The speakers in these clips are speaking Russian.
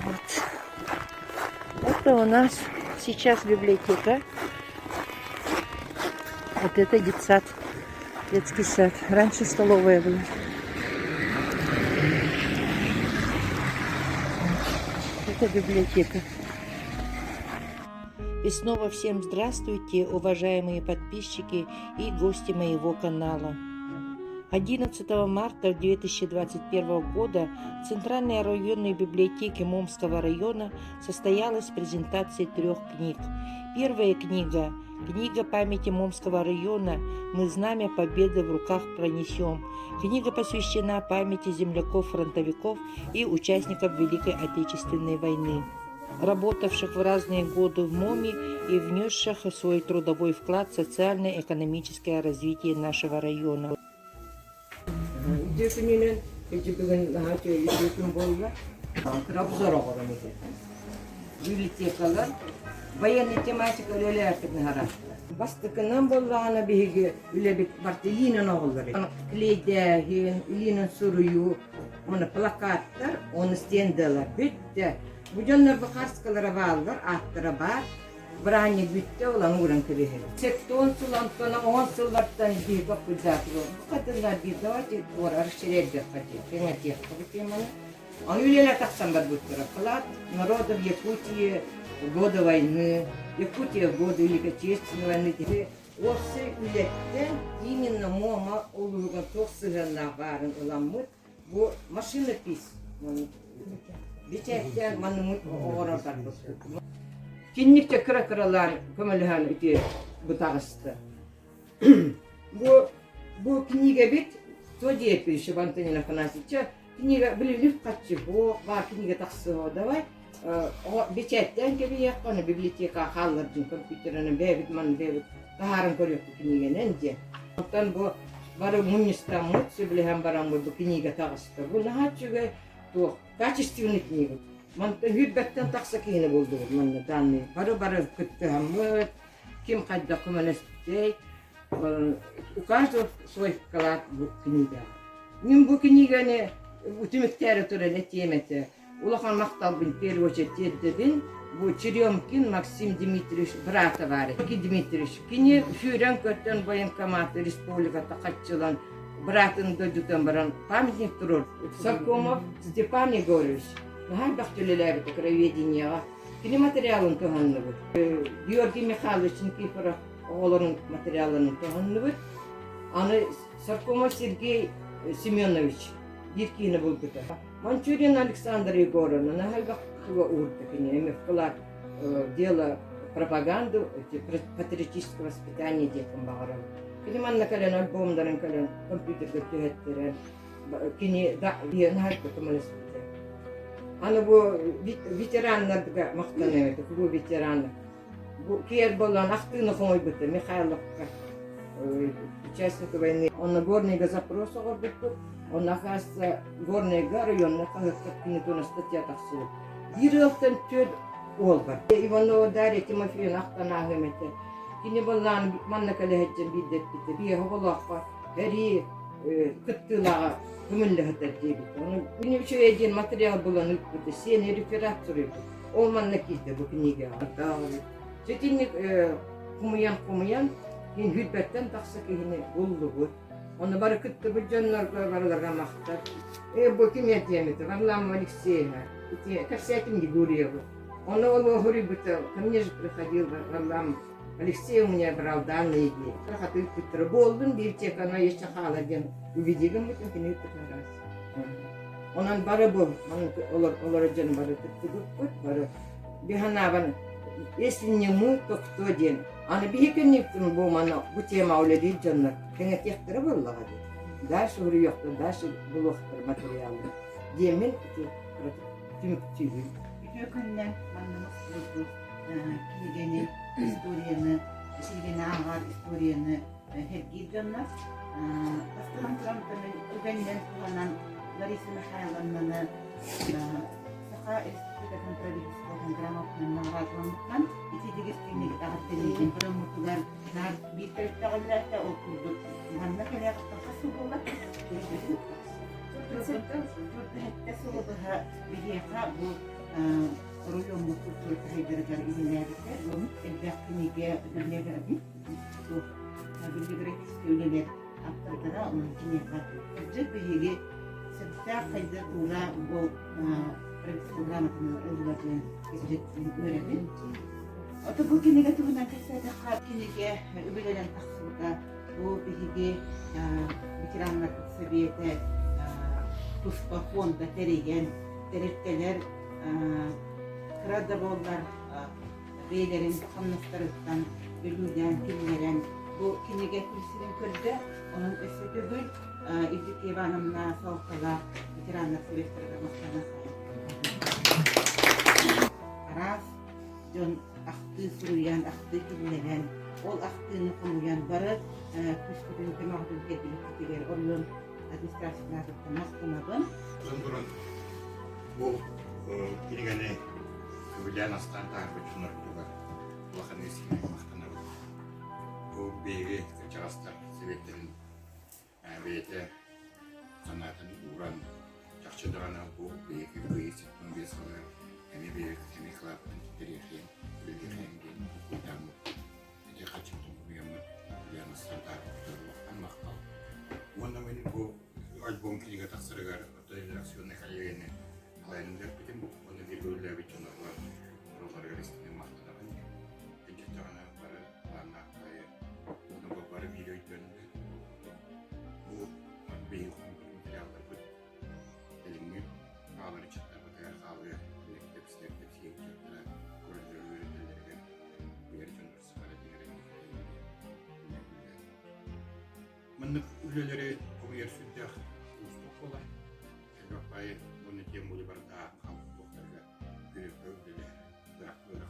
Вот. Это у нас сейчас библиотека. Вот это детсад, детский сад. Раньше столовая была. Это библиотека. И снова всем здравствуйте, уважаемые подписчики и гости моего канала. 11 марта 2021 года в Центральной районной библиотеке Момского района состоялась презентация 3 книг. Первая книга «Книга памяти Момского района. Мы знамя победы в руках пронесем». Книга посвящена памяти земляков-фронтовиков и участников Великой Отечественной войны, работавших в разные годы в МОМе и внесших свой трудовой вклад в социально-экономическое развитие нашего района. Библиотекалар военный тематика өлелердин харашты. Бастыкынан болганы биги үлебит бартилинен оголлары. Клейдеген, илинен сурую, мына плакаттар, оны стенделар бүтте. Бу жоннор бакарскалара балдар, аттара бар. Брани бүтте olan уран кебехер. 80 сулантан 10 суллардан биги капылдатыр. Бу кадырлар бир давайте орар шерелдер кати. Кеңетек кабытеманы. Он юлия таксам бар буттара. Клад народов Якутии годы войны, Якутия годы Великой Отечественной войны. Осы үлеттен именно мома олуга токсыгана барын уламмыт. Бу машинопись. Бичеттен манымыт оғырардар бұстыр. Кинникте кыра-кыралар көміліған үте бұтағысты. Бу книга бит, то депиші Бантанина Фанасича, книга біліліп қатшы бұ, бар книга тақсы давай. Бичеттен кеби яққаны библиотека қаллардың компьютерінің бәбіт, ман бәбіт, тағарын көрек бұ книгенен де. Оттан бұ бары мұнистан мұт, сөбіліған баран бұ книга тағысты. Бұ нағатшыға качественный книга. Манта хүдбәттен тақса кейіні болды бұд, манна данный. Бары күтті хаммыд, кем қайда күмәлестей. У каждого свой вклад бұ книга. Мен бұ книганы үтіміктері түрелі теметі. Улахан мақталбын переводчет деддебин, бу Черемкин Максим Дмитриевич, брата бар. Дмитриевич, кини фюрен көттен военкоматы республиката қатчылан, братын дөдүтен баран памятник тұрыр. Саркомов Степан Егорович, нахай бақтылелері краеведенияға, кини материалын тұғанны бұд. Георгий Михайлович Никифоров оғылырын материалын тұғанны бұд. Аны Саркомов Сергей Семенович, bir kini buldu da. Манчурин Александр Егоровна, на хальбахтова уртакине, вклад дело пропаганду, патриотического воспитания детям багарам. Килиман на колен альбомдарын колен компьютерге түйеттерен, кини да на хальбахтова леспите. Аны бу ветеранлардыга мактаны, бу ветераны. Бу кер болан актыны хой бите, Михайловка, участник войны. Он на горный запрос огорбитту. Он находится горные горы, он находится на статье таксу. Директор тёд олбар. Иванова Дарья Тимофеевна Ахтанагамете. Кини боллан манна калехетчен биддет бите. Бие хоголаққа, гәри кыттылаға күмілліғытар дебіті. Күні үші един материал болан үкпіті, сені реферат сұрайды. Ол манна кейді бұл книге. Сөйтінік құмыян, кейін хүлбәттен тақсы кейіне болды бұл. Он бары кытты бұл жонларға барыларға мақтар. Бұл кем етеметі, Варлам Алексеевна, Касятин Егорьева. Он олы ғыры бұты, ко мне же приходил Варлам Алексеев, у меня брал данные идеи. Прохаты күттірі болдың, библиотека, она еще халаден. Увидегім бұтын кені күттірі раз. Онан бары бұл, олары жон бары күтті күт, бары. Биханаван, если не мы, то кто ден? Аны бихекенниктің бұл мана бұл тема өледі жонлар. Кеңет ектірі болуға дейді. Дальше ұры еқті, дальше бұл оқтыр материалы. Демен түмік түйгіл. Өкіннен маңнымыз бұлды кілгені, историяны, шілгені ағар историяны хергейд жонлар. Бастылан тұрамдының өбеннен туғанан Лариса Михайловнаны Саха республикасын правительстводан грамотның нағыражуандықтан итедегіз күйнегі тағыттелеген бұрын мұтылар bir tarafta olursa oturdu. Manna kaya kafası bola. Hette soğuduğu biliyaka bu rulyomu kulturu kaydırgar ileride bu elbette bilyeleri bu bilyeleri istiyorlar aktardıra onun kineka cık bilgi sebte kaydır ula bu programın öğretmen izleyicilerin öğrenin. Ota bu kineka tuğuna kasada kar kineka öbürlerin taksırda bu bilgi bitiranlar seviyede Puspa fonda terigen, teretteler, kradabollar, beylerin kanlıklarından, ölümden, kimlerin, bu kinege kulisirin kırdı, onun eseri bül, İbrik Evanımla, Soğukala, bitiranlar sebepleri maktana sayın. Aras, John aktı suruyan, aktı kimlerin, ol aktığını konuyan, barı, kuskudun temağdun tedbili kitiler, onun administrasiyalarda tanıstınabın. Uzun bu kirgene bilen aslan tarifı şunlar gibi bakın eskine mahtanır. Bu beygi kaçastar sebeplerin beyte sanatın uğran çakçıdağına bu beygi kıyısı bir sonra hem bir temikler tarihin bilgilerin kuyudanı bir kaçırdım bu yanı bilen aslan tarifı anmakta. Onda benim bu albüm kliğe taksırıgar redaksiyonu kaliyene alayında bitim onu bir böyle bir tane var. Oraları resmi mahkemede. İki tane para anlatmaya. Onu bu para video yönünde. Bu bir materiallar bu. Elimle ağları çıktılar bu kadar kahve. Hepsi yapacaklar. Koridor öğretilere bir yer canlı sıfır edilerek. Manlık ülkeleri o yer sütyak. Kolay. Sebabı bunu diye mulai berda kamu dokterga göre böyle bırakıyor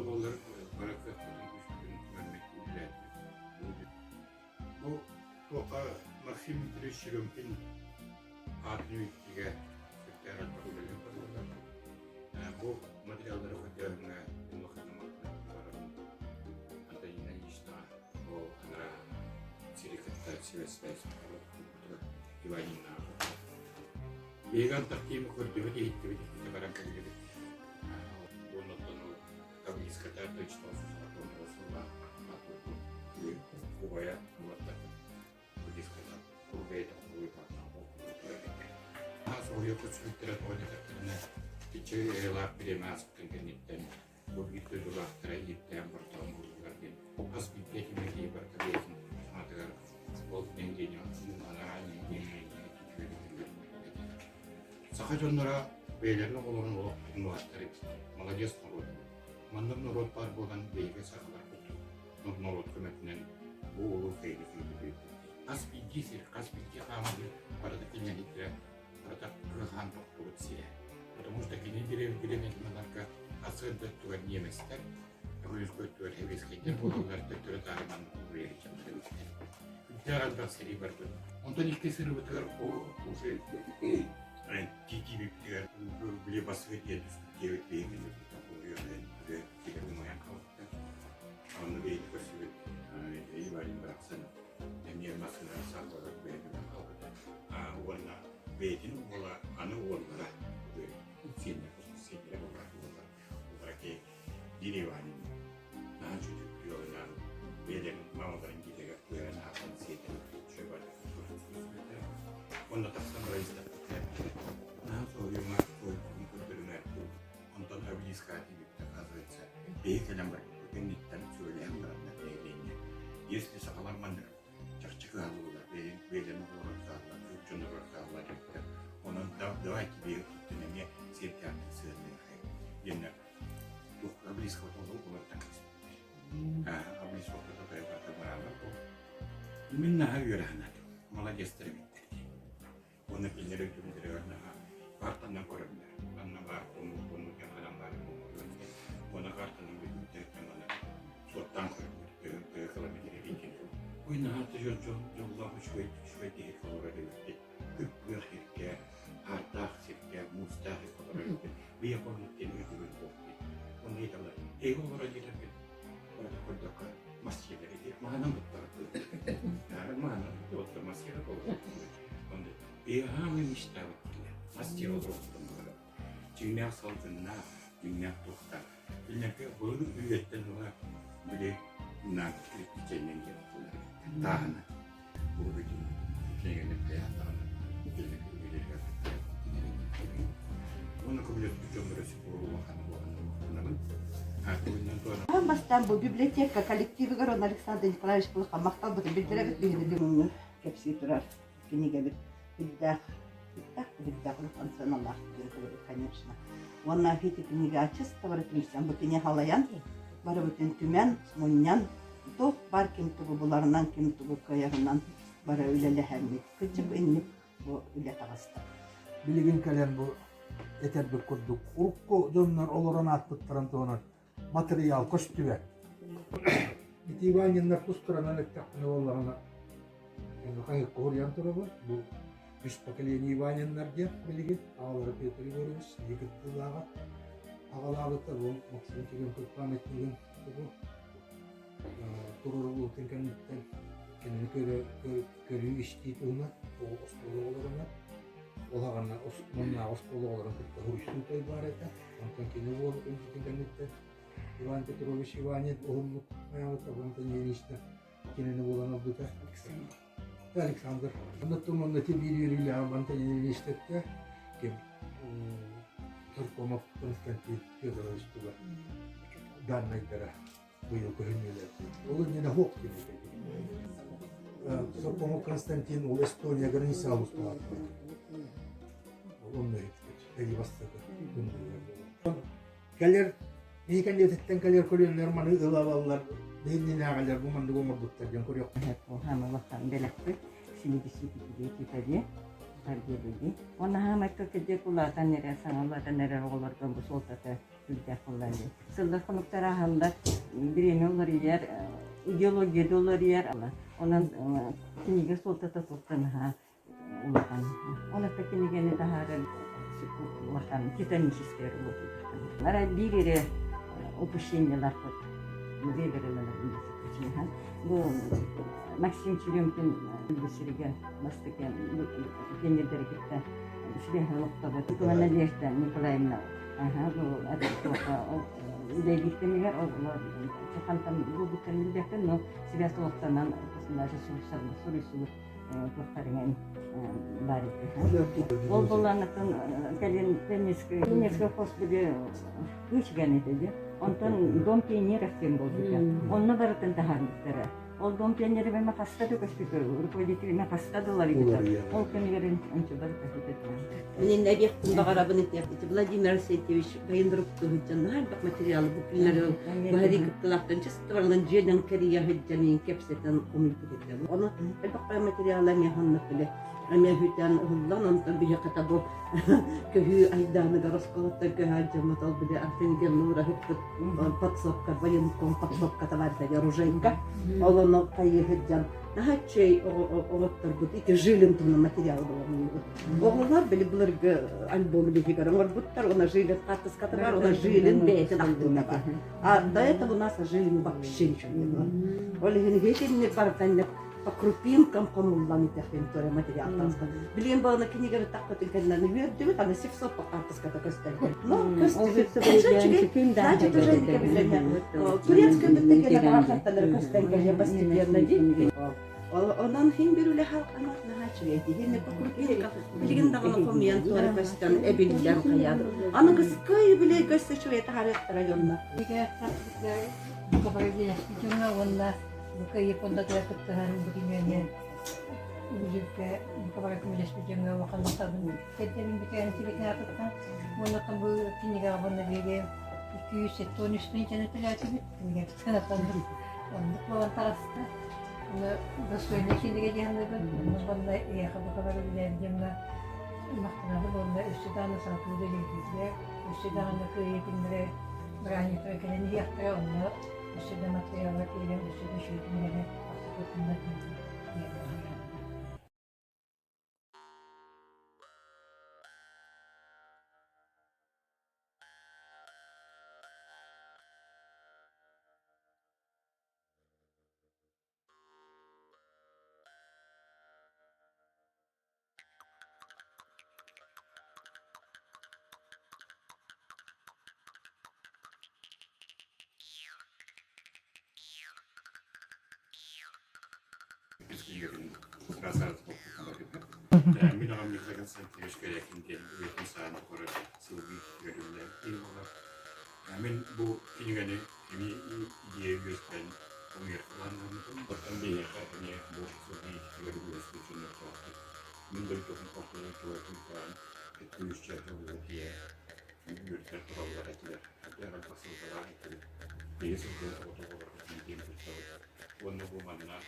olur bırakıyor vermek üzere bu toka maksim treşirümkin adliye sekreter problemler bu materyalları koyduğuna bunu kanıtlamak anda yine işte o ana şirketler sivesler Иванина. Беган таким ходил и видите баранками. Он оттянул таблицка, да, точно он слова. Кубая, вот так. Таблицка, кубая, кубая, а свою кучу литературы, печи лап перемаз, конкретно. Богит туда троит темпортом гардин. Аспектики мы бартовеки. Смотря вот деньги, Сахаджоннора бейлерин олорун олоп инватары молодец народ. Мандан народ бар болган бейге сахалар болду. Народ көмөтүнөн бул улуу фейли фейли. Аспиги сир, аспиги хамады барада кенеликте барада кырхан токтурутсия. Потому что кенеликтерин манарка асырды туган неместер. Рюс көттөр хевескендер болдулар төттөрө тарыман уверичен. Жаралдар сери барды. Онтон икки сыры бытыр уже Тики биптер были посвятили 9 веков, такое время, теперь моя колода. Он видит посвятил Иван Браксон, мне массовая сахара бедная колода. А он беден была, она орла, сильно была, браке деревани. На чуть приёна, беден мама дорогие, как я на концерте, чего он так сам раздал. Он тогда близко оказывается, бейкелем генниттен сөйлем барына бейлене. Если сахаларман чарчыгалы бейлен уğraşlarlar, üçüncü uğraşlarlar gitti. Onun давайте бей tuttuğuna sertiyatı sığınıyor. Yine bu близко olduğu olarak а близко olduğu da beraber bu. Minna yürüyene. Молодец bitti. Onu bildirip gönderiyorlar. Kartandan korunlar. Anna var, onu yanılan var. Ona kartandan bir müddetten ona sorttan korunlar. Kıla bir kere bir kere. Bu yine hatta yollahu şüve diye kalır edildi. Üppür hirke, hardak sirke, mustahik olur edildi. Bir yapalım deniyor gibi oldu. Onu yeterler. Eyvallah edildi. Orada koyduk maskeleri diye. Mahana mutlu. Yani mahana mutlu maskeli olur. Иоанн мечтаватели. Мастер ростом было. Чимях салтына, чимях тухта. Чимяхе был уйеттен ула. Были на критиченен геркулер. Тахна. Урыдин. Кегенек театрана. Кегенек уйелер. Оны көбілет бүтөмірі сипуру вахан болған. Бастан бу библиотека коллективы горон Александр Николаевич Кулыха мактал бутын билдиребит бигини кепси турар. Книга бит билдах. Билдах функционаллах, конечно. Онна фити книга чисто вратмисян бутыне халаян. Бары бутын түмен, муннян, то бар ким тугу буларынан ким тугу каярынан бары үлеле хәммит. Кычып иннип бу үле тагыста. Билигин кален бу этербек курдук. Урукку жоннор олорон аттыттыран тоонар материал көстүбе. Итиваниннар кустуран электакны боллагына. Эми кайык корян турабы. Бу үч поколение Иваниннар деп билигин. Алар Петр Егорович, Егит Тылага. Агалабыта бу Максим деген көп память деген бу. Туруру тенкенниттен кенени көрүү иштейтуна, бу остологолоруна. Олағана мұнна осполоғыларын күтті ғұрыштың той бар еті. Онтан кені ол үлгітінгенетті Иван Петрович Иванет оғынлық аяғыта. Онтан енешті кенені болан алдыта Александр. Онтан онда тебірі Онтан енештетті кем Тұркомов Константин Федорович туға даннайдара бұйыл көрінелер. Ол нені хоқ кені. Тұркомов Константин ол Эстония граница алып қалады. Калер мейкен дететтен калер көрөнлөр маны ылабаллар бейнене агалар бу манды гомордуктар жан көрөк. Хама вахан белекпи синидиси китиде тарбиеледи. Оны хама көкөдө кулатан нере саңалатан нере оголордон бу солтата үлдө кулланды. Сылдар конуктара халдар бирене олар yer идеология доллар yer ала. Онан книга солтата токтан улахан. Оны пекинигени тахарын улахан титанический работы. Нара бирере упущениялар ход. Бирере бу Максим Черемкин бисириге мастыкен генердер кетти. Сибехлыкта бу Тукана Лешта Николаевна. Бу Легитимигер олар чакантан бу бүткөн билбектен, но Сибехлыктан даже сурисулук повторение барит. Ол боланатын кален тенниске хоспиде күчгән иде. Онтон дом пионеров тем болды. Онны барытын тахармыктары. Ол дом пионеры бема кастады көспүтөр, руководители ме кастадылар иде. Ол көнегерин анча барып кетти. Мен нәбек багарабын итеп, Владимир Арсентьевич байындырып турган һәр материалы бу күннәр баһади кыттылактан чыстырган җедән кәрия һәҗҗәмин кепсетен умылып китте. Аны бакка материаллар яһанны беле. Әмә хүтән хулдан антан бия катабу көхү айданы гараскалатта кәҗәмат ал беле артенген нура хитт патсапка воен компактка таварда оружейка. Аланы кайы һәҗҗәм. Нахачей оғаттар бұд, ите жилин тұны материалы болған. Оғылар білі бұлырғы альбомы бекегар, оңар бұдтар, она жилин қаттыс қаты бар, она жилин бәйтін ақтылына бар. А до этого у нас жилин вообще ничего не было. Оле гені хейтеніне баратанне по крупинкам комуллан итехен торе материал тасқан. Білен бағына кенегері таққатын кәдінлеріне вердімет, ана 700 по қаттыс қаты көстәлген. Но көстәлген, значит, уже не кәбілген. Турецкая бүттеген ағақаттаныр көстәлген постепенно дейін. Ondan hem bir öyle halk anlatına haçriyeti, hem de kurupiyeka, bilgin dağına komayan tuğra kösten ebilden kayadı. Anı kıskayı bile gösterişi taharet rayonuna. Jika tak kepada sejumlah wala buka ia pun tak tertahan begini juga kepada kemudian sejumlah wakal tahu. Kita ini bikin cerita apa? Wala kamu kini kawan lagi iki setonis ni jangan terjadi. Kemudian kita tahu. Untuk lawan taras. Достойно киндиге жандыгы, мында яхабы кабары билен жамна мактанады болда үстөданы сатылды легизде, үстөданы көйетиндре брани тойкенен яктыра онда үстөдө материалдар келген үстөдө шөйтүнүгө асыкытында yerin sırasal toplulukları. Bir dönem yüzden santrifüj gerektiğinde üretim sahibi olarak silgi görevler iyi olarak. Ben bu filmini diye gösteren Amerikalıların bakın bir yakını bu silgi görevler için yaptı. Bunları toplum topluluğu çoğaltırken etkileyici çerçevede diye yürütler kurallar etkiler. Hatta basıldılar etkiler. Birisi de otoğolarak bildiğim bir çalışma. Onu bu manna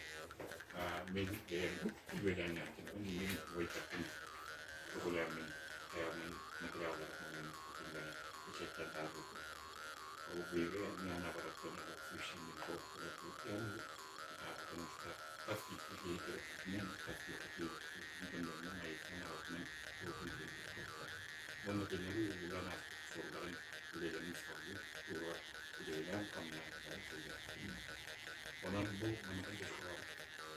medikleyen güvenlerken onun boyutların popülerliğinin hayatının materyalları kullanımının içerikler tarzı. O büyüğü yana bıraktığında oksijinin korkuları sonuçta tasdikli değil, tasdikli değil, bunların ayıklarının altından korkuları korkular. Bunun nedeniyle uygulanan soruların ürelerini soruyor, sorular üreleyen anlayışlar soruyor. Onun bu mantıklı sorular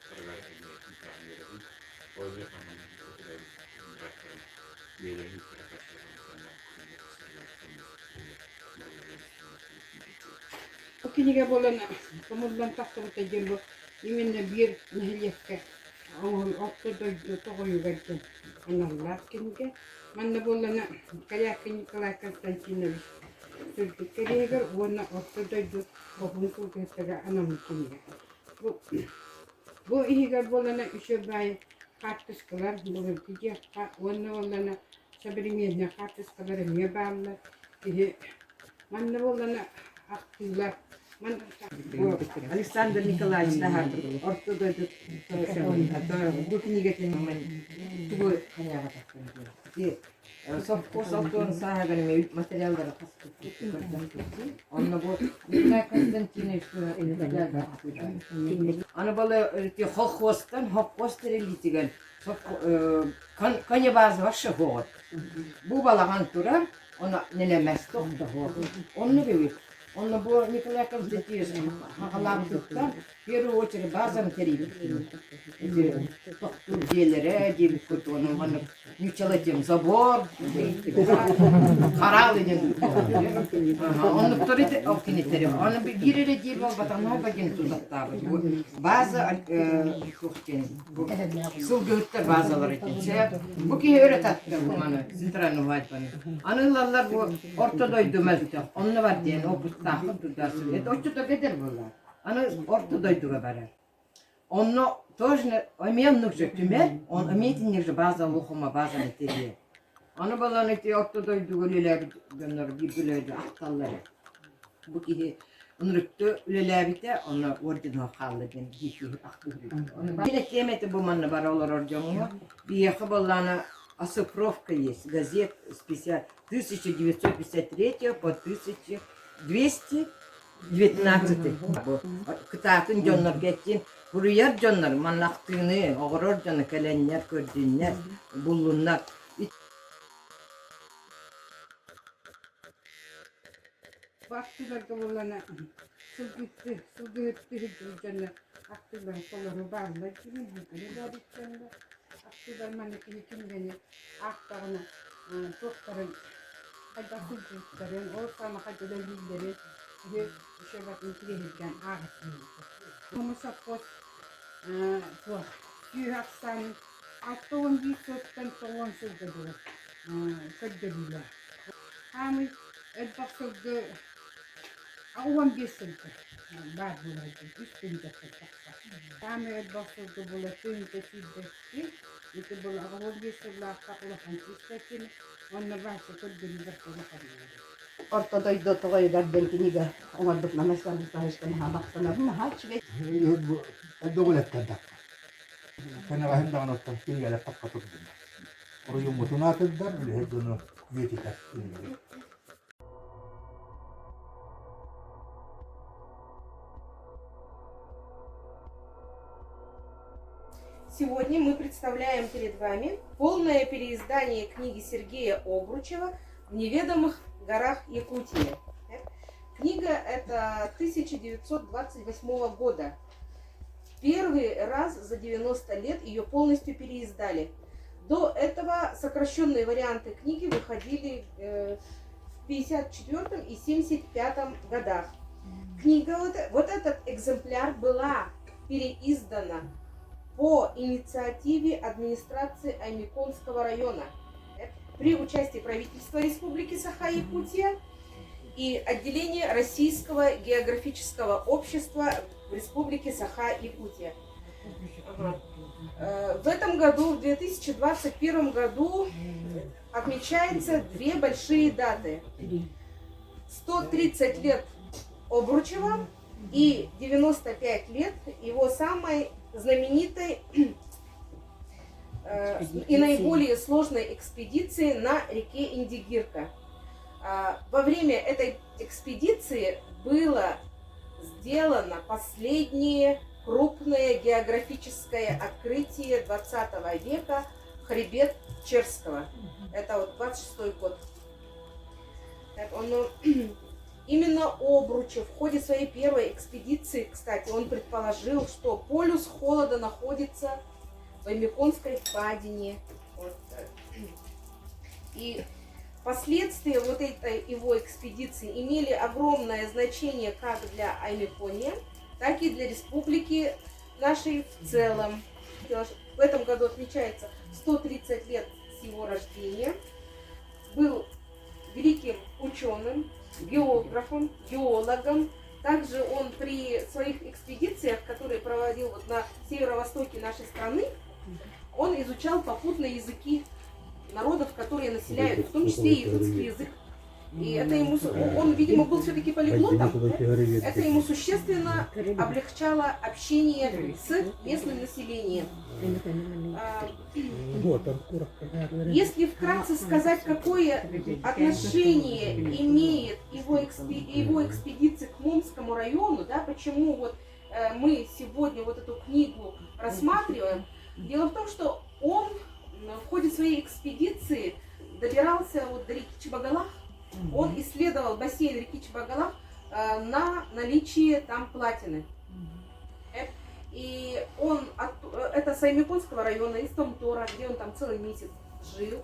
karar emniyetin tahminleri, o yüzden anlamının soruları bıraktıran üyeleri yukarı kaçtıran insanlar Okiniga bolana komuldan taktımta jembo iminne bir nehliyekke awul okto doydu togoyu gerken anallar kinge manna bolana kayakin kalakan tanchinovic sürtü keriger wona okto doydu bobun kulketaga anam kinge bu ihiga bolanaüşebay kartıskalar bulur diye wona bolana sabrimiyne kartıskalar niye bağlı manna bolana aktılar. Александр Николаевич Нагатов, ортодойдут, Bu knigetin совхоз алтын саганы материалдары Анна bu Николай Константинович Аны бала холхозтан холхоз терелитиген Коне базы ваше год. Bu балаган тура ona nelemez tokta god. Onu bilir. Onu bu Nikolay Konstantинович hakalamdıktan bir очередь bazam terili. Toktur diyeleri gibi kötü onu bana nüçaladım zabor. Karal edin. Onu turite optiniteri. Onu bir gireli diye bak batanlar bagin tuzakta bu. Bazı kokten. Sılgıtlar bazıları için. Bu ki öğretti bu bana. Sintranu vaypanı. Anılarlar bu ortadoy dömezdi. Onu var diye o takım tutarsın. Oçtu da gider bunlar. Anı ortadoyduga barar. Onu тоже оменных же тюмер, он ометенных же база лухома база нетере. Onu balan eti ortadoyduga üleler gönler birbirleri aktalları. Bu ki onuruktu üleler bite onu ordino kalladın gişi aklı. Onu bilek yemeti bu manna baralar orjonu. Bir yakı balana Осыпровка есть, газет специально 1953 по 1219. Kıtaatın canlar geçtin, buraya canlar manlaktığını, ağırır canı kelenler, gördüğünler, bulunlar. Baktılar da bulana sılgıttı hüccücanlar. Aktılar kolları bağlı, kimin hüccüne doğru aktılar manekini kimdeni aktağına doktorun haydasın kırıkların, o sana haydada bildirin ve şebatın kirehirken ağısını. Bunu sapos tüy aksanın attığın bir sözden soğan sözde durur. Köddeliler. Hamı elbak sözde ağvan bir sözde. Var bulaydı, üstünde kırtaksa. Hamı elbak sözde bulay, tüyünde siddesi. Itu bola ağvan bir sözde aktakulakan sistekini. Onunla varsa köddeliler kulakan. Ortadoydu toğayı garden kiniga. Omadık namazlar ustahıştan ha baksana bunu haç ve الدولة تدق فأنا راح ندعو نستمتع على فقط الدنيا وريوم متنات الدر اللي هدونا بيتي تكتيني Сегодня мы представляем перед вами полное переиздание книги Сергея Обручева «В неведомых горах Якутии». Книга это 1928 года. Первый раз за 90 лет ее полностью переиздали. До этого сокращенные варианты книги выходили в 54 и 75 годах. Книга, вот этот экземпляр была переиздана по инициативе администрации Аймяконского района при участии правительства Республики Саха-Якутия и отделения Российского географического общества в Республике Саха-Якутия. Ага. В этом году, в 2021 году, отмечается две большие даты. 130 лет Обручева и 95 лет его самой знаменитой и наиболее сложной экспедиции на реке Индигирка. Во время этой экспедиции было сделано последнее крупное географическое открытие 20 века — хребет Черского. Это вот 26-й год. Именно Обручев в ходе своей первой экспедиции, кстати, он предположил, что полюс холода находится в Аймяконской впадине. Вот. И последствия вот этой его экспедиции имели огромное значение как для Аймякония, так и для республики нашей в целом. В этом году отмечается 130 лет с его рождения. Был великим ученым, географом, геологом. Также он при своих экспедициях, которые проводил вот на северо-востоке нашей страны, он изучал попутные языки народов, которые населяют, в том числе и якутский язык. И это ему, он, видимо, был все-таки полиглотом, это ему существенно облегчало общение с местным населением. Если вкратце сказать, какое отношение имеет его экспедиция к Мумскому району, да, почему вот мы сегодня вот эту книгу рассматриваем, дело в том, что он в ходе своей экспедиции добирался вот до реки Чебагалах. Он исследовал бассейн реки Чебагалах на наличие там платины. И он, это с Аймяконского района, из Томтора, где он там целый месяц жил,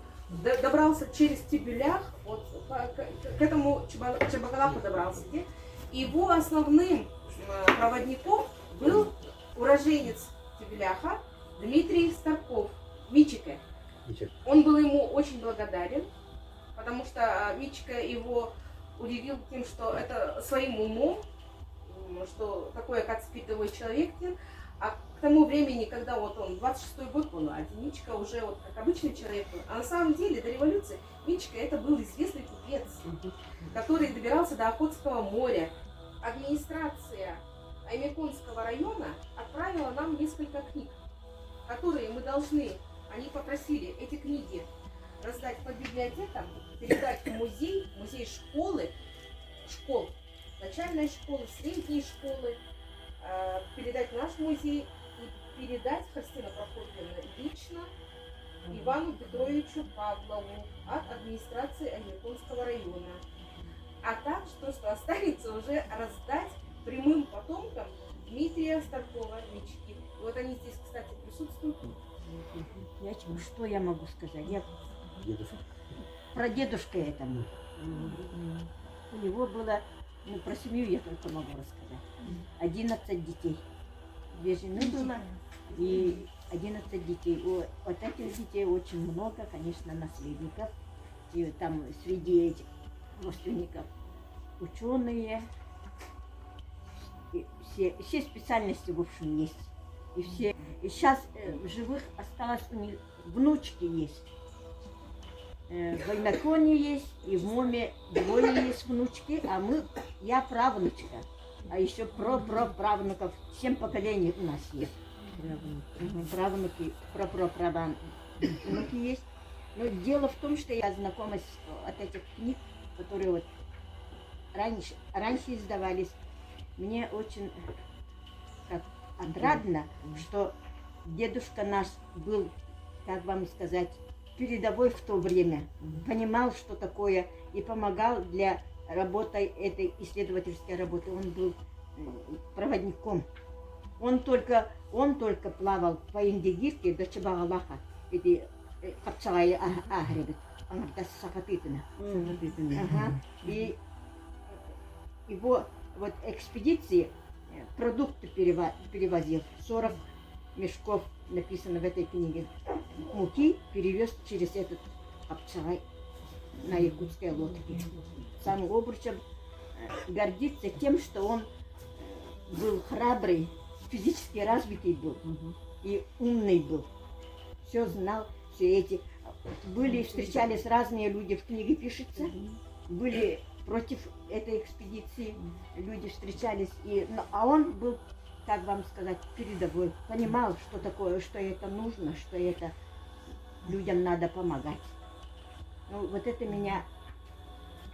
добрался через Тибюлях, вот, к этому Чебагалаху добрался. И его основным проводником был уроженец Тибюляха Дмитрий Старков, Мичика. Он был ему очень благодарен, потому что Мичика его удивил тем, что это своим умом, что такой, как спиртовой человек. А к тому времени, когда вот он, 26-й год был, а Мичика уже вот как обычный человек был. А на самом деле до революции Мичика это был известный купец, который добирался до Охотского моря. Администрация Аймяконского района отправила нам несколько книг, которые мы должны, они попросили эти книги раздать по библиотекам, передать в музей, школы, школ, начальной школы, средней школы, передать в наш музей и передать Христина Прокопьевна лично Ивану Петровичу Павлову от администрации Аймяконского района. А также то, что останется, уже раздать прямым потомкам Дмитрия Старкова, Мички. И вот они здесь, кстати, присутствуют. Что я могу сказать? Я про дедушка этому. У него было, ну, про семью я только могу рассказать. 11 детей. 2 жены было и 11 детей. От этих детей очень много, конечно, наследников. И там среди этих родственников ученые. И все специальности, в общем, есть. И все. И сейчас в живых осталось у них внучки есть. В Аймяконе есть, и в Моме 2 есть внучки, а я правнучка. А еще правнуков 7 поколений у нас есть. Правнуки, правнуки есть. Но дело в том, что я знакома от этих книг, которые вот раньше издавались. Мне очень отрадно, что дедушка наш был, как вам сказать, передовой в то время, понимал, что такое, и помогал для работы этой исследовательской работы. Он был проводником. Он только плавал по Индигирке до Чебагалаха, эти Капчалай Агребет, Сахатытина. И его экспедиции продукты перевозил, 40 мешков написано в этой книге, муки перевез через этот Апчагай на якутской лодке. Сам Обручев гордится тем, что он был храбрый, физически развитый был и умный был. Все знал, все эти. Встречались разные люди, в книге пишется, были против этой экспедиции, люди встречались, а он был, как вам сказать, передовой, понимал, что такое, что это нужно, что это людям надо помогать. Ну, вот это меня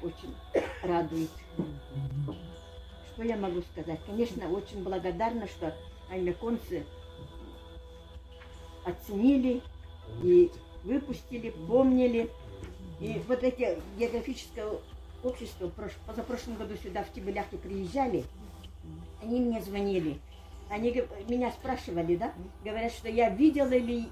очень радует. Что я могу сказать? Конечно, очень благодарна, что аймеконцы оценили и выпустили, помнили. И вот эти географическое общество позапрошлом году сюда в Тибыляхе приезжали, они мне звонили. Они меня спрашивали, да? Говорят, что я видела ли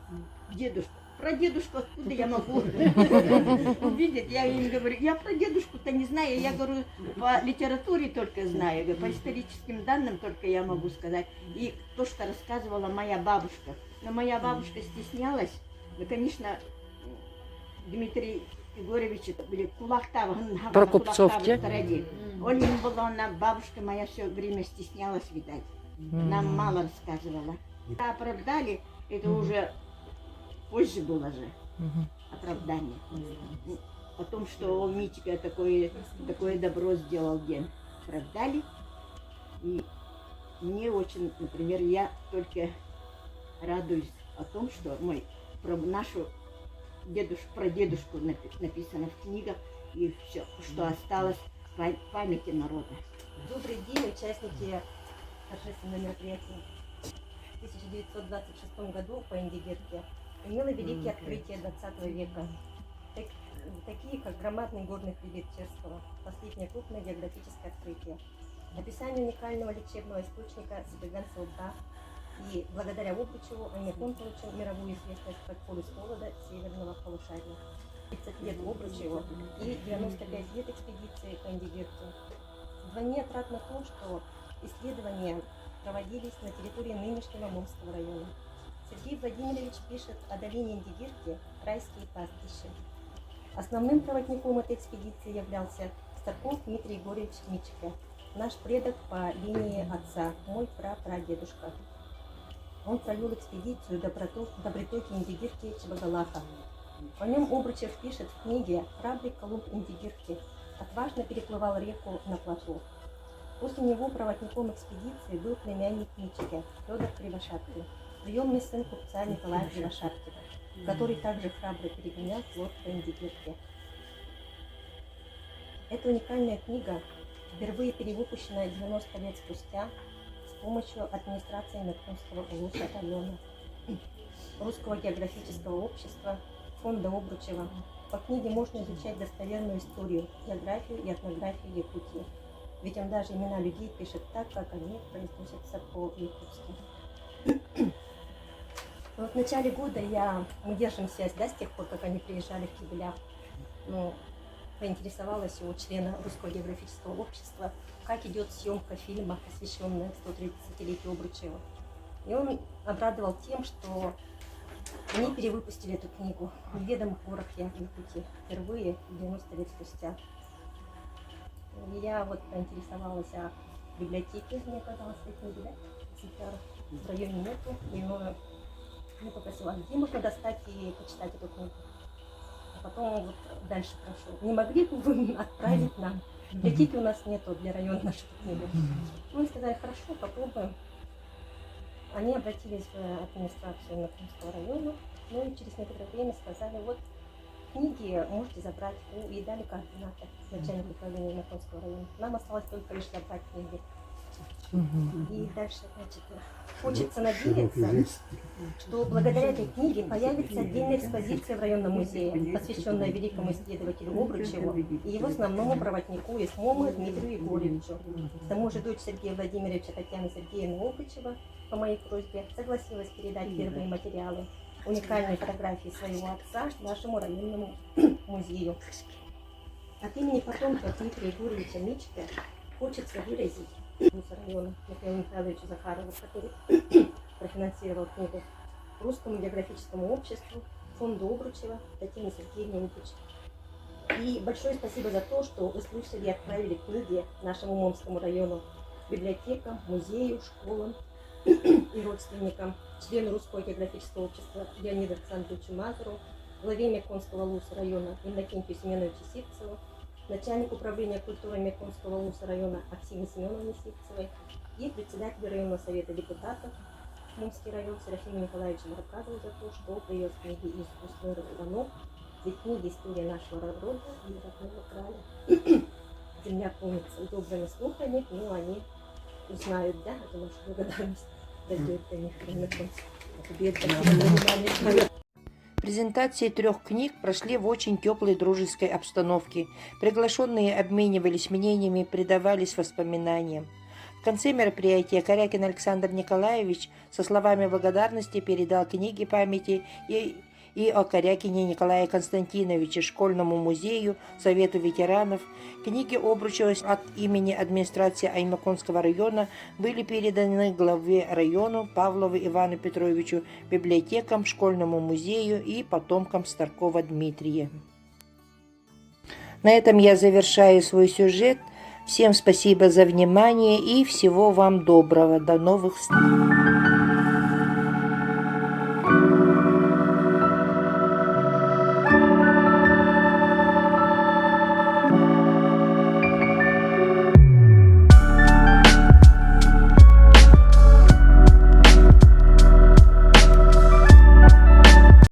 дедушку. Про дедушку откуда я могу увидеть? Я им говорю, я про дедушку-то не знаю. Я говорю, по литературе только знаю, по историческим данным только я могу сказать. И то, что рассказывала моя бабушка. Но моя бабушка стеснялась. Ну, конечно, Дмитрий Егорович были Про купцов, Олин была она, бабушка моя все время стеснялась, видать. Нам мало рассказывала. Оправдали, это уже позже было же оправдание. О том, что он Митика такое добро сделал день. Оправдали. И мне очень, например, я только радуюсь о том, что про нашу про дедушку написано в книгах, и все, что осталось в памяти народа. Добрый день, участники торжественного мероприятия. В 1926 году по Индигирке имело великие открытия 20 века, такие как громадный горный хребет Черского, последнее крупное географическое открытие, описание уникального лечебного источника Сибирганца-Удра, и благодаря Обручеву Аймекон получил мировую известность как полюс холода северного полушария. 30 лет Обручеву и 95 лет экспедиции по Индигирке. Вдвойне отрадно то, что исследования проводились на территории нынешнего Мурского района. Сергей Владимирович пишет о долине Индигирки «Райские пастбища». Основным проводником этой экспедиции являлся Старков Дмитрий Егорович Мичика, наш предок по линии отца, мой прапрадедушка. Он провел экспедицию до притоки Индигирки Чебагалаха. О нем Обручев пишет в книге «Храбрый Колумб Индигирки», отважно переплывал реку на плоту. После него проводником экспедиции был племянник Мичика Федор Кривошапкин, приемный сын купца Николая Кривошапкина, который также храбро перегонял флот по Индигирке. Эта уникальная книга, впервые перевыпущенная 90 лет спустя, с помощью администрации Аймеконского УЛУСа района, Русского географического общества, фонда Обручева. По книге можно изучать достоверную историю, географию и этнографию Якутии. Ведь он даже имена людей пишет так, как они произносятся по-якутски. Вот в начале года мы держим связь, да, с тех пор, как они приезжали в Кибылях. Поинтересовалась у члена Русского географического общества, как идет съемка фильма, посвященная 130-летию Обручева. И он обрадовал тем, что они перевыпустили эту книгу в неведомых горах Якутии впервые 90 лет спустя. И я вот поинтересовалась о библиотеке, мне казалось, в этой книге, да? Экземпляров в районе нету. И я попросила, где можно достать и почитать эту книгу. А потом вот дальше прошу. Не могли бы вы отправить нам? Библиотеки у нас нету для района нашей книги. Мы сказали, хорошо, попробуем. Они обратились в администрацию Аймеконского района, ну и через некоторое время сказали, вот книги можете забрать, и дали координаты начальника управления Аймеконского района. Нам осталось только лишь забрать книги. И дальше, значит, хочется надеяться, что благодаря этой книге появится отдельная экспозиция в районном музее, посвященная великому исследователю Обручеву и его основному проводнику Исмому Дмитрию Егоровичу. К тому же дочь Сергея Владимировича Татьяна Сергеевна Обручева по моей просьбе согласилась передать первые материалы, уникальные фотографии своего отца нашему районному музею. От имени потомка Дмитрия Егоровича Мичика хочется выразить района Михаилу Михайловичу Захарову, который профинансировал книгу, Русскому географическому обществу, фонду Обручева, Татьяне Сергеевне Никитич. И большое спасибо за то, что вы слышали и отправили книги нашему Умомскому району, библиотекам, музею, школам и родственникам, члену Русского географического общества Леониду Александровичу Мазуру, главе Меконского ЛУСа района Иннокентию Семеновичу Сивцеву, начальник управления культуры Меконского ЛУСа района Аксине Семеновне Сивцевой и председателю районного совета депутатов Мумский район Серафиму Николаевичу Маркадову за то, что привез книги из искусственных станов, ведь книги «История нашего рода» и родного края. Земля помнится добрыми слухами, но они узнают, да, это наша благодарность дойдет до них. Презентации 3 книг прошли в очень теплой дружеской обстановке. Приглашенные обменивались мнениями, предавались воспоминаниям. В конце мероприятия Корякин Александр Николаевич со словами благодарности передал книги памяти и о Корякине Николае Константиновиче Школьному музею, Совету ветеранов. Книги Обручева от имени администрации Аймаконского района были переданы главе району Павлову Ивану Петровичу, библиотекам, Школьному музею и потомкам Старкова Дмитрия. На этом я завершаю свой сюжет. Всем спасибо за внимание и всего вам доброго. До новых встреч!